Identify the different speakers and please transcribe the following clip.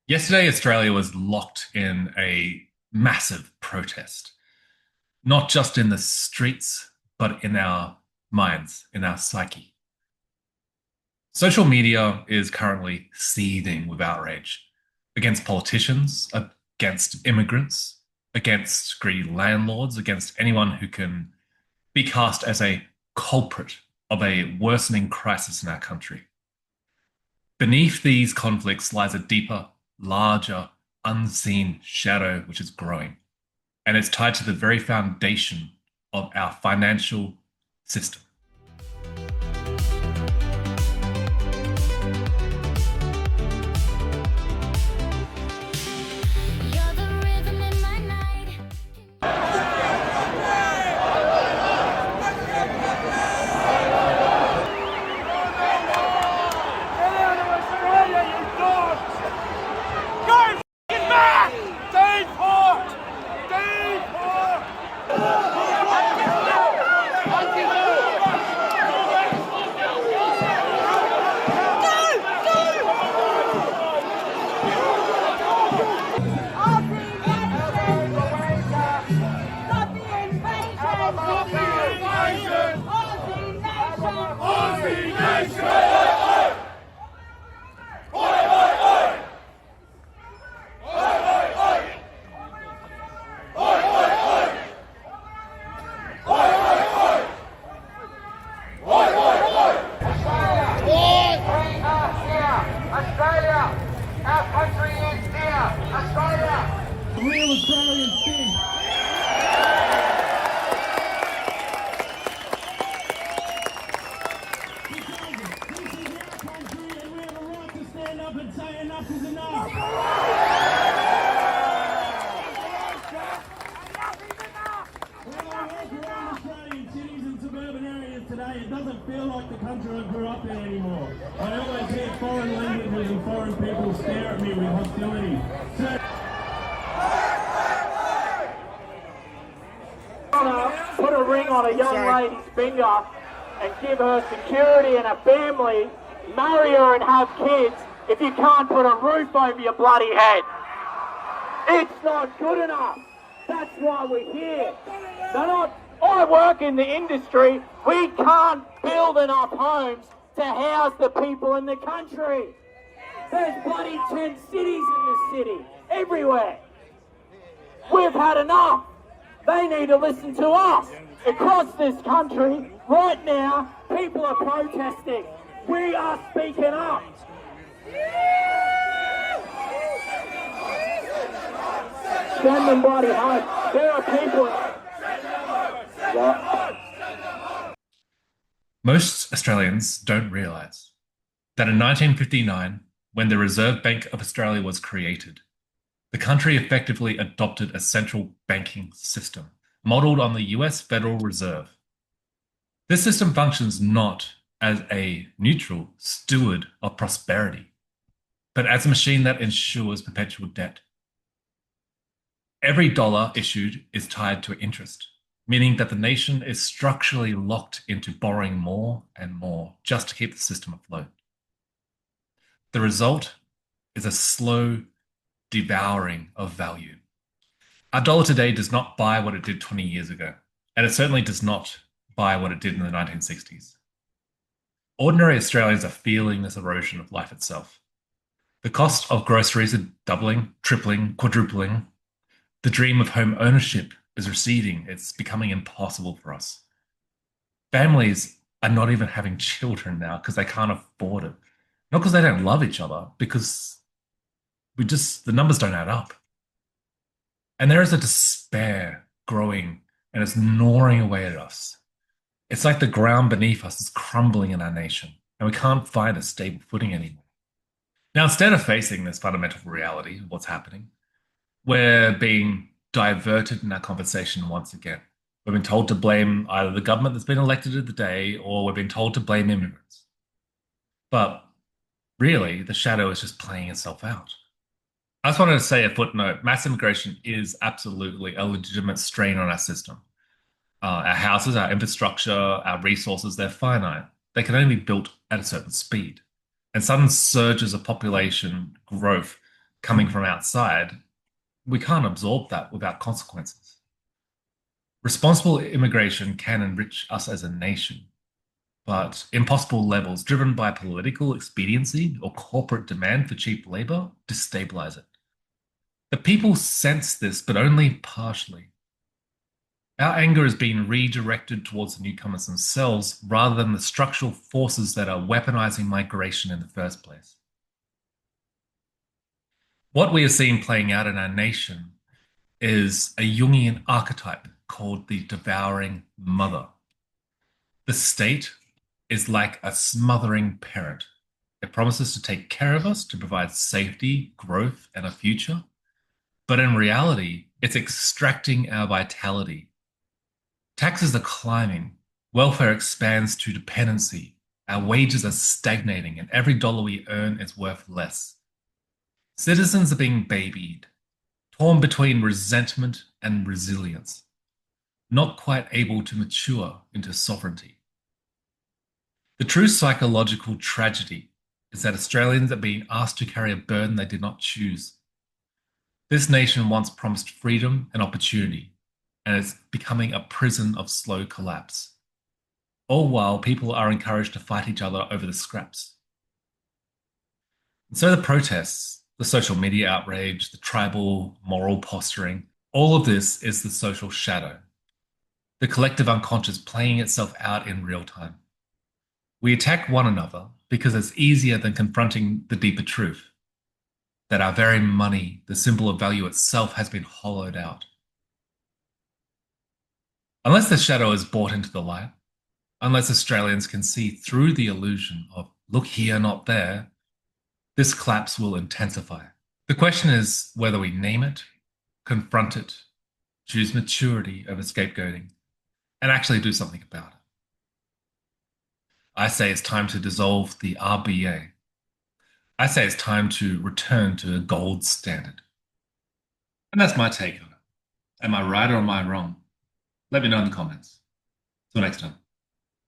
Speaker 1: Yesterday, Australia was locked in a massive protest, not just in the streets, but in our minds, in our psyche. Social media is currently seething with outrage against politicians, against immigrants, against greedy landlords, against anyone who can be cast as a culprit of a worsening crisis in our country. Beneath these conflicts lies a deeper, larger, unseen shadow which is growing, and it's tied to the very foundation of our financial system.
Speaker 2: It doesn't feel like the country I grew up in anymore. I always hear foreign languages and foreign people stare at me with hostility.
Speaker 3: Put a ring on a young lady's finger and give her security and a family, marry her and have kids if you can't put a roof over your bloody head. It's not good enough. That's why we're here. I work in the industry. We can't build enough homes to house the people in the country. There's bloody tent cities in the city, everywhere. We've had enough. They need to listen to us. Across this country, right now, people are protesting. We are speaking up. Send them bloody home. There are people...
Speaker 1: Most Australians don't realise that in 1959, when the Reserve Bank of Australia was created, the country effectively adopted a central banking system modelled on the US Federal Reserve. This system functions not as a neutral steward of prosperity, but as a machine that ensures perpetual debt. Every dollar issued is tied to interest, meaning that the nation is structurally locked into borrowing more and more just to keep the system afloat. The result is a slow devouring of value. Our dollar today does not buy what it did 20 years ago, and it certainly does not buy what it did in the 1960s. Ordinary Australians are feeling this erosion of life itself. The cost of groceries are doubling, tripling, quadrupling. The dream of home ownership is receding. It's becoming impossible for us. Families are not even having children now because they can't afford it. Not because they don't love each other, because the numbers don't add up. And there is a despair growing and it's gnawing away at us. It's like the ground beneath us is crumbling in our nation and we can't find a stable footing anymore. Now, instead of facing this fundamental reality of what's happening, we're being diverted in our conversation once again. We've been told to blame either the government that's been elected of the day or we've been told to blame immigrants. But really, the shadow is just playing itself out. I just wanted to say a footnote. Mass immigration is absolutely a legitimate strain on our system. Our houses, our infrastructure, our resources, they're finite. They can only be built at a certain speed. And sudden surges of population growth coming from outside, we can't absorb that without consequences. Responsible immigration can enrich us as a nation, but impossible levels driven by political expediency or corporate demand for cheap labor destabilize it. The people sense this, but only partially. Our anger is being redirected towards the newcomers themselves rather than the structural forces that are weaponizing migration in the first place. What we are seeing playing out in our nation is a Jungian archetype called the devouring mother. The state is like a smothering parent. It promises to take care of us, to provide safety, growth, and a future. But in reality, it's extracting our vitality. Taxes are climbing, welfare expands to dependency, our wages are stagnating, and every dollar we earn is worth less. Citizens are being babied, torn between resentment and resilience, not quite able to mature into sovereignty. The true psychological tragedy is that Australians are being asked to carry a burden they did not choose. This nation once promised freedom and opportunity, and it's becoming a prison of slow collapse. All while people are encouraged to fight each other over the scraps. And so the protests, the social media outrage, the tribal moral posturing, all of this is the social shadow, the collective unconscious playing itself out in real time. We attack one another because it's easier than confronting the deeper truth that our very money, the symbol of value itself, has been hollowed out. Unless the shadow is brought into the light, unless Australians can see through the illusion of look here, not there, this collapse will intensify. The question is whether we name it, confront it, choose maturity over scapegoating, and actually do something about it. I say it's time to dissolve the RBA. I say it's time to return to a gold standard. And that's my take on it. Am I right or am I wrong? Let me know in the comments. Till next time.